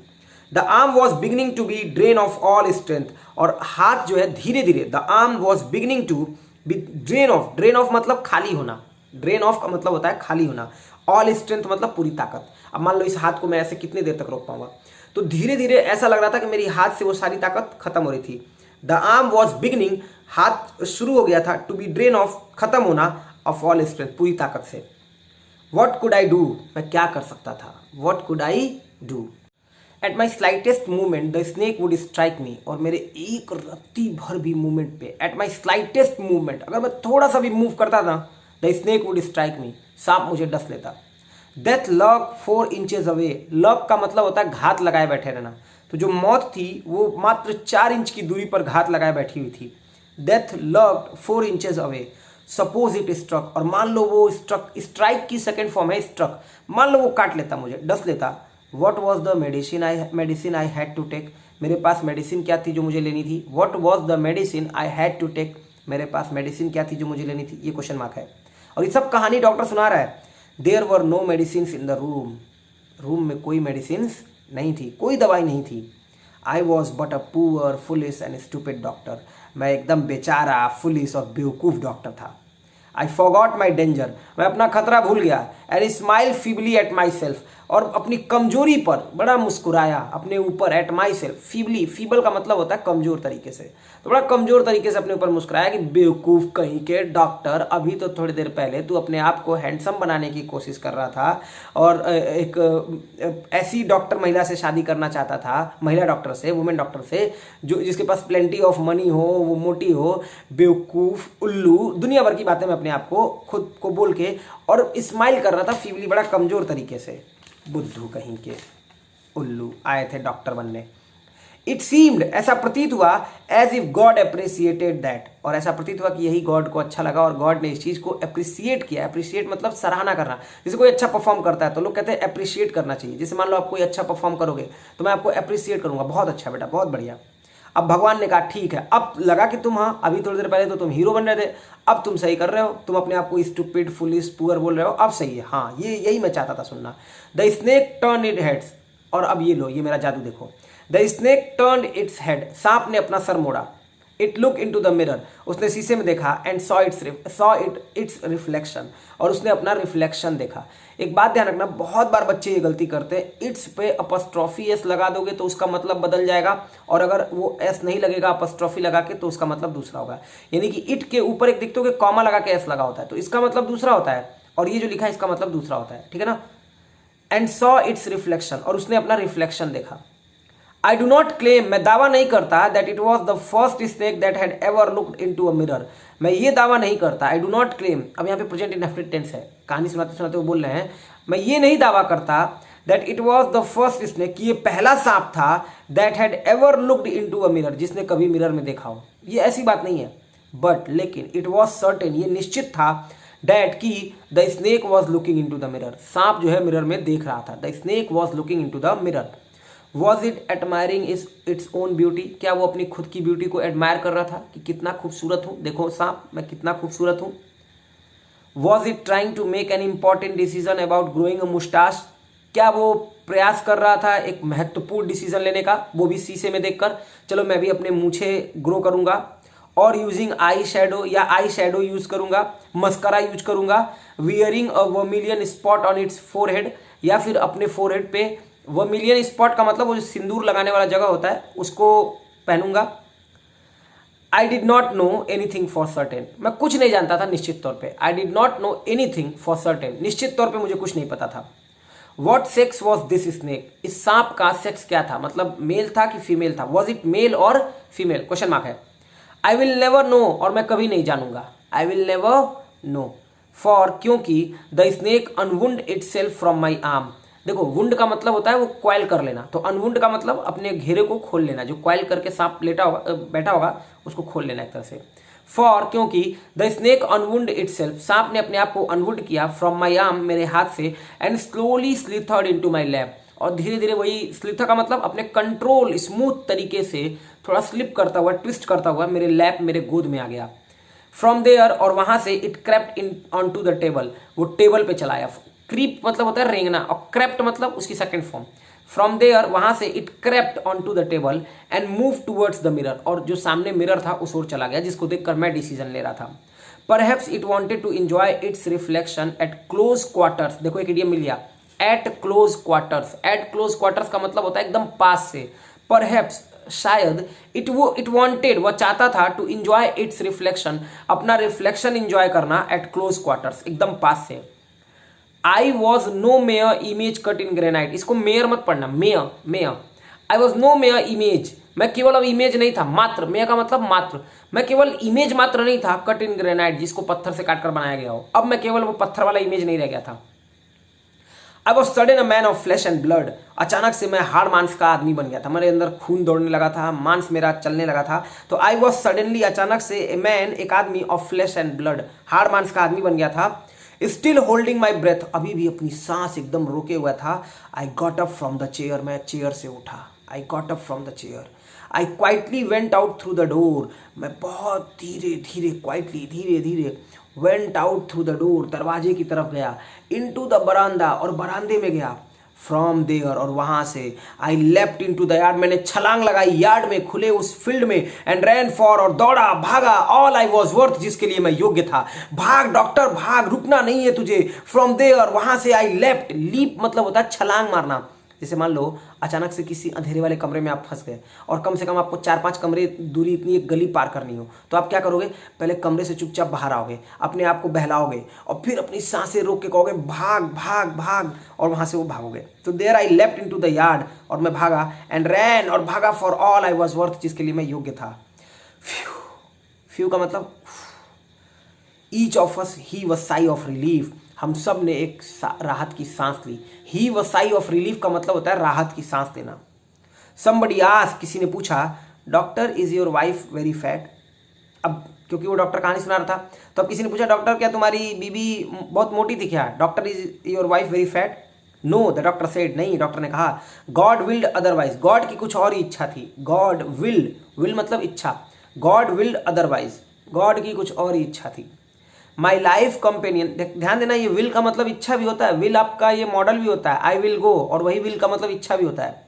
The arm was beginning to be drain of all strength, और हाथ जो है धीरे धीरे, the arm was beginning to be drain of, drain of मतलब खाली होना, ड्रेन ऑफ का मतलब होता है खाली होना, ऑल स्ट्रेंथ मतलब पूरी ताकत। अब मान लो इस हाथ को मैं ऐसे कितनी देर तक रोक पाऊंगा, तो धीरे धीरे ऐसा लग रहा था कि मेरी हाथ से वो सारी ताकत खत्म हो रही थी। द आर्म वॉज बिगिनिंग, हाथ शुरू हो गया था, टू बी ड्रेन ऑफ, खत्म होना, ऑफ ऑल स्ट्रेंथ, पूरी ताकत से। वॉट कुड आई डू, मैं क्या कर सकता था, what could I do. At my slightest movement the snake would strike मी, और मेरे एक रत्ती भर भी मूवमेंट पे, एट माई स्लाइटेस्ट मूवमेंट, अगर मैं थोड़ा सा भी मूव करता था, द स्नेक वुड स्ट्राइक मी, सांप मुझे डस लेता। Death lurk 4 inches away, lurk का मतलब होता है घात लगाए बैठे रहना, तो जो मौत थी वो मात्र 4 इंच की दूरी पर घात लगाए बैठी हुई थी। Death lurk 4 inches away, suppose it struck, और मान लो वो स्ट्रक, स्ट्राइक की सेकेंड फॉर्म है स्ट्रक, मान लो वो काट लेता, मुझे डस लेता। What was the medicine I had to take, मेरे पास मेडिसिन क्या थी जो मुझे लेनी थी। What was the medicine I had to take, मेरे पास मेडिसिन क्या थी जो मुझे लेनी थी, ये क्वेश्चन मार्क है। और ये सब कहानी डॉक्टर सुना रहा है। There were no medicine in the room, room में कोई मेडिसिन नहीं थी, कोई दवाई नहीं थी। I was but a poor foolish and stupid doctor, मैं एकदम बेचारा फुलिश और बेवकूफ़ डॉक्टर था। आई फॉरगॉट माई डेंजर, मैं अपना खतरा भूल गया। And smile feebly at my self, और अपनी कमजोरी पर बड़ा मुस्कुराया अपने ऊपर। At my self, feebly, feeble का मतलब होता है कमजोर तरीके से, तो बड़ा कमजोर तरीके से अपने ऊपर मुस्कुराया कि बेवकूफ़ कहीं के डॉक्टर, अभी तो थोड़ी देर पहले तू अपने आप को हैंडसम बनाने की कोशिश कर रहा था और एक ऐसी डॉक्टर महिला से शादी करना चाहता था, महिला डॉक्टर से, वुमेन डॉक्टर से, जो जिसके पास प्लेंटी ऑफ मनी हो, वो मोटी हो, बेवकूफ़, उल्लू, दुनिया भर की बातें मैं अपने आप को खुद को बोल के, और स्माइल कर रहा था फीबली, बड़ा कमजोर तरीके से। बुद्धू कहीं के, उल्लू आए थे डॉक्टर बनने। इट सीम्ड, ऐसा प्रतीत हुआ, as if God appreciated that, और ऐसा प्रतीत हुआ कि यही गॉड को अच्छा लगा और गॉड ने इस चीज को अप्रिसिएट किया। अप्रिसिएट मतलब सराहना करना, जैसे कोई अच्छा परफॉर्म करता है तो लोग कहते हैं अप्रिसिएट करना चाहिए। जैसे मान लो आप कोई अच्छा परफॉर्म करोगे तो मैं आपको अप्रिसिएट करूंगा, बहुत अच्छा बेटा, बहुत बढ़िया। अब भगवान ने कहा ठीक है, अब लगा कि तुम, हाँ अभी थोड़ी देर पहले तो तुम हीरो बन रहे थे, अब तुम सही कर रहे हो, तुम अपने आप को स्टूपिड, फुलिश, पुअर बोल रहे हो, अब सही है, हाँ ये यही मैं चाहता था सुनना। The snake turn it heads, और अब ये लो, ये मेरा जादू देखो। The snake turn its head, सांप ने अपना सर मोड़ा। It look in to the mirror, उसने शीशे में देखा। एंड सॉ इट्स रिफ्लेक्शन, और उसने अपना रिफ्लेक्शन देखा। एक बात ध्यान रखना, बहुत बार बच्चे ये गलती करते हैं, इट्स पे अपस्ट्रॉफी एस लगा दोगे तो उसका मतलब बदल जाएगा, और अगर वो एस नहीं लगेगा अपस्ट्रॉफी लगा के तो उसका मतलब दूसरा होगा। यानी कि इट के ऊपर एक दिखते हो कि कॉमा लगा के एस लगा होता है तो इसका मतलब दूसरा होता है, और ये जो लिखा है इसका मतलब दूसरा होता है, ठीक है ना। एंड सॉ इट्स रिफ्लेक्शन, और उसने अपना रिफ्लेक्शन देखा। आई डू नॉट क्लेम, मैं दावा नहीं करता, that it was the first snake that had ever looked into a mirror, मैं ये दावा नहीं करता। आई डू नॉट क्लेम, अब यहाँ पे प्रेजेंट इंडेफिनिट टेंस है, कहानी सुनाते सुनाते वो बोल रहे हैं, मैं ये नहीं दावा करता that it was the first snake, ये पहला सांप था, that had ever looked into a mirror, जिसने कभी मिरर में देखा हो, ये ऐसी बात नहीं है। बट लेकिन इट वॉज सर्टेन, ये निश्चित था, दैट की the snake was looking into the mirror, सांप जो है मिरर में देख रहा था। The snake was looking into the mirror. Was it admiring it's own beauty, क्या वो अपनी खुद की ब्यूटी को एडमायर कर रहा था कि कितना खूबसूरत हूँ, देखो सांप मैं कितना खूबसूरत हूँ। Was it trying to make an important decision about growing a moustache, क्या वो प्रयास कर रहा था एक महत्वपूर्ण डिसीजन लेने का, वो भी शीशे में देखकर, चलो मैं भी अपने मूछे ग्रो करूंगा। और यूजिंग आई शेडो, या आई शेडो यूज करूंगा, मस्करा यूज करूंगा। Wearing a vermilion spot on it's forehead, या फिर अपने फोरहेड पे, वर्मिलियन स्पॉट का मतलब वो जो सिंदूर लगाने वाला जगह होता है उसको पहनूंगा। I did not know anything for certain, मैं कुछ नहीं जानता था निश्चित तौर पे। I did not know anything for certain, निश्चित तौर पे मुझे कुछ नहीं पता था। What sex was this snake, इस सांप का सेक्स क्या था, मतलब मेल था कि फीमेल था। वॉज इट मेल और फीमेल, क्वेश्चन मार्क है। आई विल नेवर नो, और मैं कभी नहीं जानूंगा। I will never know, for क्योंकि the snake unwound itself from my arm, देखो वुंड का मतलब होता है वो क्वाइल कर लेना, तो अनवुंड का मतलब अपने घेरे को खोल लेना, जो क्वाइल करके सांप लेटा होगा, बैठा होगा, उसको खोल लेना एक तरह से। फॉर क्योंकि द स्नेक अनवुंड इटसेल्फ, सांप ने अपने आप को अनवुंड किया, फ्रॉम माई आर्म, मेरे हाथ से, and slowly slithered into my lap, और धीरे धीरे, वही स्लिथर का मतलब अपने कंट्रोल, स्मूथ तरीके से थोड़ा स्लिप करता हुआ, ट्विस्ट करता हुआ मेरे लैप, मेरे गोद में आ गया। फ्रॉम देयर, और वहां से, it crept in on to the table, वो टेबल पे चलाया। क्रीप मतलब होता है रेंगना, और क्रेप्ट मतलब उसकी सेकंड फॉर्म। फ्रॉम देयर, वहां से, it crept on to the table and move towards the mirror, और जो सामने मिरर था उस ओर चला गया, जिसको देखकर मैं डिसीजन ले रहा था। Perhaps it wanted to enjoy its reflection at close quarters, देखो एक इडियम मिल गया, at close quarters. At close quarters का मतलब होता है एकदम पास से। परहैप्स शायद इट वांटेड, वह चाहता था टू इंजॉय इट्स रिफ्लेक्शन, अपना रिफ्लेक्शन इंजॉय करना एट क्लोज क्वार्टर्स, एकदम पास से। I was no mere image cut in granite, इसको मेयर मत पढ़ना, mere mere. I was no mere image, मैं केवल अब इमेज नहीं था, मात्र, मेयर का मतलब मात्र, मैं केवल इमेज मात्र नहीं था कट इन ग्रेनाइट, जिसको पत्थर से काटकर बनाया गया हो, अब मैं केवल वो पत्थर वाला इमेज नहीं रह गया था। I was sudden a man of flash and blood, अचानक से मैं हाड़ मांस का आदमी बन गया था, मेरे अंदर खून दौड़ने लगा था, मांस मेरा चलने लगा था। तो आई वॉज सडनली, अचानक से, ए मैन, एक आदमी, ऑफ फ्लैश एंड ब्लड, हाड़ मांस का आदमी बन गया था। स्टिल होल्डिंग माई ब्रेथ, अभी भी अपनी सांस एकदम रोके हुआ था। आई got up from the chair, मैं चेयर से उठा। आई got up from the chair. I quietly went out through the door, मैं बहुत धीरे धीरे, क्वाइटली, धीरे धीरे, went out through the door, दरवाजे की तरफ गया, इनटू द बरामदा, और बरामदे में गया, फ्रॉम देयर, और वहां से आई लेफ्ट इनटू द यार्ड, मैंने छलांग लगाई यार्ड में, खुले उस फील्ड में, एंड रैन फॉर, और दौड़ा, भागा, ऑल आई वॉज वर्थ, जिसके लिए मैं योग्य था। भाग डॉक्टर भाग, रुकना नहीं है तुझे। फ्रॉम देयर, वहां से, आई लेफ्ट, लीप मतलब होता है छलांग मारना। जैसे मान लो अचानक से किसी अंधेरे वाले कमरे में आप फंस गए और कम से कम आपको 4-5 कमरे दूरी, इतनी एक गली पार करनी हो, तो आप क्या करोगे, पहले कमरे से चुपचाप बाहर आओगे, अपने आप को बहलाओगे और फिर अपनी सांसें रोक के कहोगे भाग भाग भाग, और वहां से वो भागोगे। तो there I left into the yard, और मैं भागा, एंड रैन, और भागा, for all I was worth, जिसके लिए मैं योग्य था। फ्यू, फ्यू का मतलब each of us he was sigh of relief, हम सब ने एक राहत की सांस ली। He was sigh of relief का मतलब होता है राहत की सांस लेना। समबडी आस्क्ड, किसी ने पूछा, doctor is your wife very fat. अब क्योंकि वो डॉक्टर कहानी सुना रहा था, तो अब किसी ने पूछा, डॉक्टर क्या तुम्हारी बीबी बहुत मोटी थी क्या? Doctor is your wife very fat? No, the doctor said, नहीं, डॉक्टर ने कहा, गॉड विल्ड अदरवाइज, गॉड की कुछ और ही इच्छा थी। गॉड विल मतलब इच्छा, गॉड विल्ड अदरवाइज, गॉड की कुछ और ही इच्छा थी। माई लाइफ कंपेनियन, ध्यान देना, ये विल का मतलब इच्छा भी होता है, विल आपका ये मॉडल भी होता है, आई विल गो, और वही विल का मतलब इच्छा भी होता है।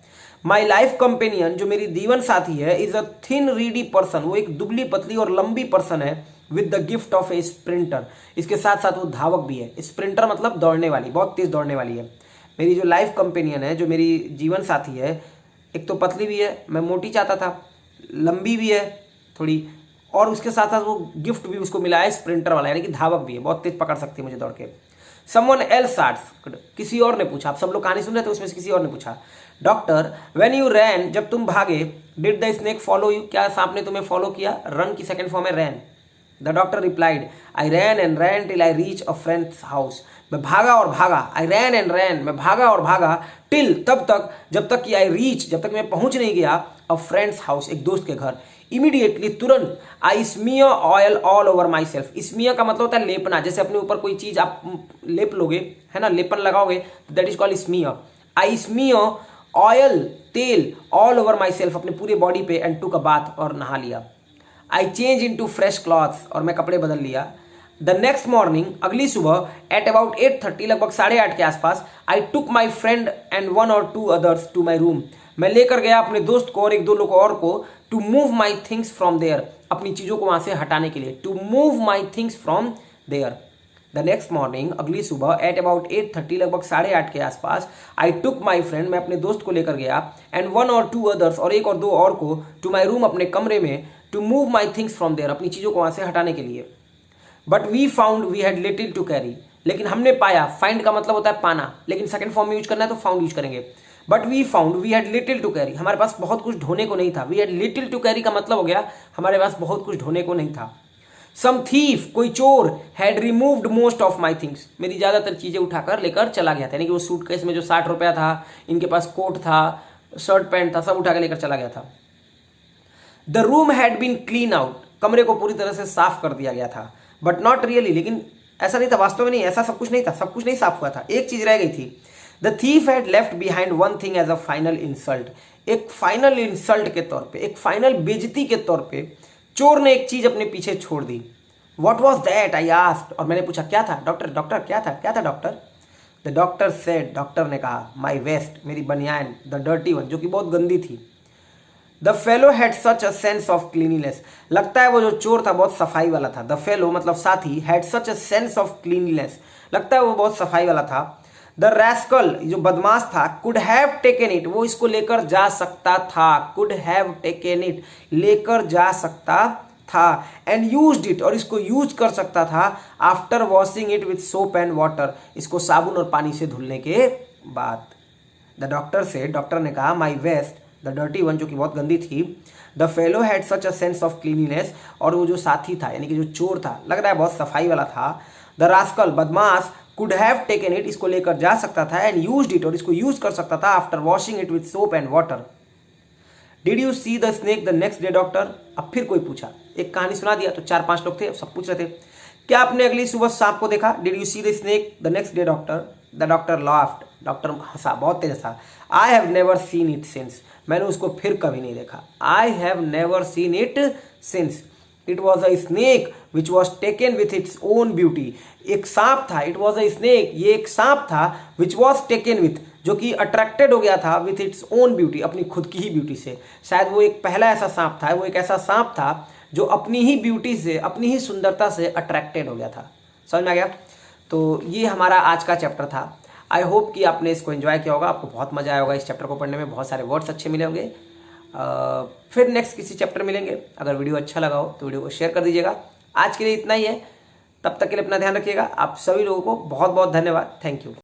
माई लाइफ कंपेनियन, जो मेरी जीवन साथी है, is a thin Reedy person, वो एक दुबली पतली और लंबी पर्सन है, with the gift of A sprinter, इसके साथ साथ वो धावक भी है। स्प्रिंटर मतलब दौड़ने वाली, बहुत तेज दौड़ने वाली है। मेरी जो लाइफ कंपेनियन है, जो मेरी जीवन साथी है, एक तो पतली भी है, मैं मोटी चाहता था, लंबी भी है थोड़ी, और उसके साथ साथ वो गिफ्ट भी उसको मिला है स्प्रिंटर वाला, यानी कि धावक भी है, बहुत तेज पकड़ सकती है मुझे दौड़ के। समवन एल्स आस्क्ड, किसी और ने पूछा, आप सब लोग कहानी सुन रहे थे, उसमें से किसी और ने पूछा, डॉक्टर व्हेन यू रैन, जब तुम भागे, did the snake follow you, क्या सांप ने तुम्हें फॉलो किया? रन की सेकंड फॉर्म है ran. The doctor replied, I ran and ran till I reach a friend's house, मैं भागा और भागा, आई रैन एंड रैन, मैं भागा और भागा, टिल, तब तक, जब तक कि आई रीच, जब तक मैं पहुंच नहीं गया, अ फ्रेंड्स हाउस, एक दोस्त के घर। इमीडिएटली, तुरंत, I smear oil all over myself, smear का मतलब होता है लेपना, जैसे अपने ऊपर कोई चीज आप लेप लोगे, है ना, लेपन लगाओगे, that is called smear. I smear oil, तेल, ऑल ओवर माई सेल्फ, अपने पूरे बॉडी पे, एंड टुक अ बाथ, और नहा लिया। I change into fresh clothes, और मैं कपड़े बदल लिया। द नेक्स्ट मॉर्निंग, अगली सुबह, एट अबाउट 8:30, लगभग 8:30 के आसपास, I took my friend and 1 or 2 others to my room, मैं लेकर गया अपने दोस्त को और 1-2 लोग और को, to move my things from there, अपनी चीजों को वहां से हटाने के लिए, to move my things from there. The next morning, अगली सुबह, एट अबाउट 8:30, लगभग 8:30 के आसपास, आई टुक माई फ्रेंड, मैं अपने दोस्त को लेकर गया, एंड 1 or 2 अदर्स, और 1 और 2 और को, टू माई रूम, अपने कमरे में, to move my things from there, अपनी चीजों को वहां से हटाने के लिए। But we found we had little to carry, लेकिन हमने पाया, फाइंड का मतलब होता है पाना, लेकिन सेकंड फॉर्म में यूज करना है तो फाउंड यूज करेंगे। But we found we had little to carry, हमारे पास बहुत कुछ ढोने को नहीं था। We had little to carry का मतलब हो गया हमारे पास बहुत कुछ ढोने को नहीं था। सम थीफ, कोई चोर, had removed most of my things, मेरी ज्यादातर चीजें उठाकर लेकर चला गया था, यानी कि वो सूटकेस में जो 60 रुपया था, इनके पास कोट था, शर्ट पैंट था, सब उठा के लेकर चला गया था। The room had been clean out, कमरे को पूरी तरह से साफ कर दिया गया था। बट नॉट रियली, लेकिन ऐसा नहीं था, वास्तव में नहीं, ऐसा सब कुछ नहीं था, सब कुछ नहीं साफ हुआ था, एक चीज रह गई थी। The thief had left behind one thing as a final insult, एक फाइनल इंसल्ट के तौर पे, एक फाइनल बेइज्जती के तौर पे, चोर ने एक चीज अपने पीछे छोड़ दी। What was that, I asked, और मैंने पूछा क्या था? डॉक्टर डॉक्टर क्या था doctor? The doctor said, doctor ने कहा, माई वेस्ट, मेरी बनियान, द डर्टी वन, जो कि बहुत गंदी थी। The fellow had such a sense of क्लीनीनेस, लगता है वो जो चोर था बहुत सफाई वाला था। द फेलो मतलब साथी, had such a sense of क्लीनीनेस, लगता है वो बहुत सफाई वाला था। द रैस्कल जो बदमाश था कुड हैव टेकन इट, वो इसको लेकर जा सकता था, कुड हैव टेकन इट, लेकर जा सकता था, एंड यूज्ड इट, और इसको यूज कर सकता था after washing it with soap and water, इसको साबुन और पानी से धुलने के बाद। द डॉक्टर से, डॉक्टर ने कहा माई वेस्ट, द डर्टी वन, जो कि बहुत गंदी थी, the fellow had such a sense of cleanliness, और वो जो साथी था यानी कि जो चोर था लग रहा है बहुत सफाई वाला था, द रास्कल बदमाश कुड हैव टेकन इट, इसको लेकर जा सकता था, एंड यूज्ड इट, और इसको यूज कर सकता था after washing it with soap and water. Did you see the snake the next day doctor, अब फिर कोई पूछा, एक कहानी सुना दिया तो 4-5 लोग थे, सब पूछ रहे थे क्या आपने अगली सुबह सांप को देखा, did you see the snake the next day doctor, the doctor laughed, doctor हंसा, बहुत तेज हंसा, I have never seen it since, मैंने उसको फिर कभी नहीं देखा, I have never seen it since, it was a snake which was taken with its own beauty, एक सांप था, इट वॉज अ स्नेक, ये एक सांप था, विच वॉज टेकन विथ, जो कि अट्रैक्टेड हो गया था विथ इट्स ओन ब्यूटी, अपनी खुद की ही ब्यूटी से, शायद वो एक पहला ऐसा सांप था, वो एक ऐसा सांप था जो अपनी ही ब्यूटी से, अपनी ही सुंदरता से अट्रैक्टेड हो गया था। समझ में आ गया? तो ये हमारा आज का चैप्टर था। आई होप कि आपने इसको एंजॉय किया होगा, आपको बहुत मजा आया होगा इस चैप्टर को पढ़ने में, बहुत सारे वर्ड्स अच्छे मिले होंगे। फिर नेक्स्ट किसी चैप्टर मिलेंगे। अगर वीडियो अच्छा लगा हो तो वीडियो को शेयर कर दीजिएगा। आज के लिए इतना ही है, तब तक के लिए अपना ध्यान रखिएगा। आप सभी लोगों को बहुत बहुत धन्यवाद। Thank you.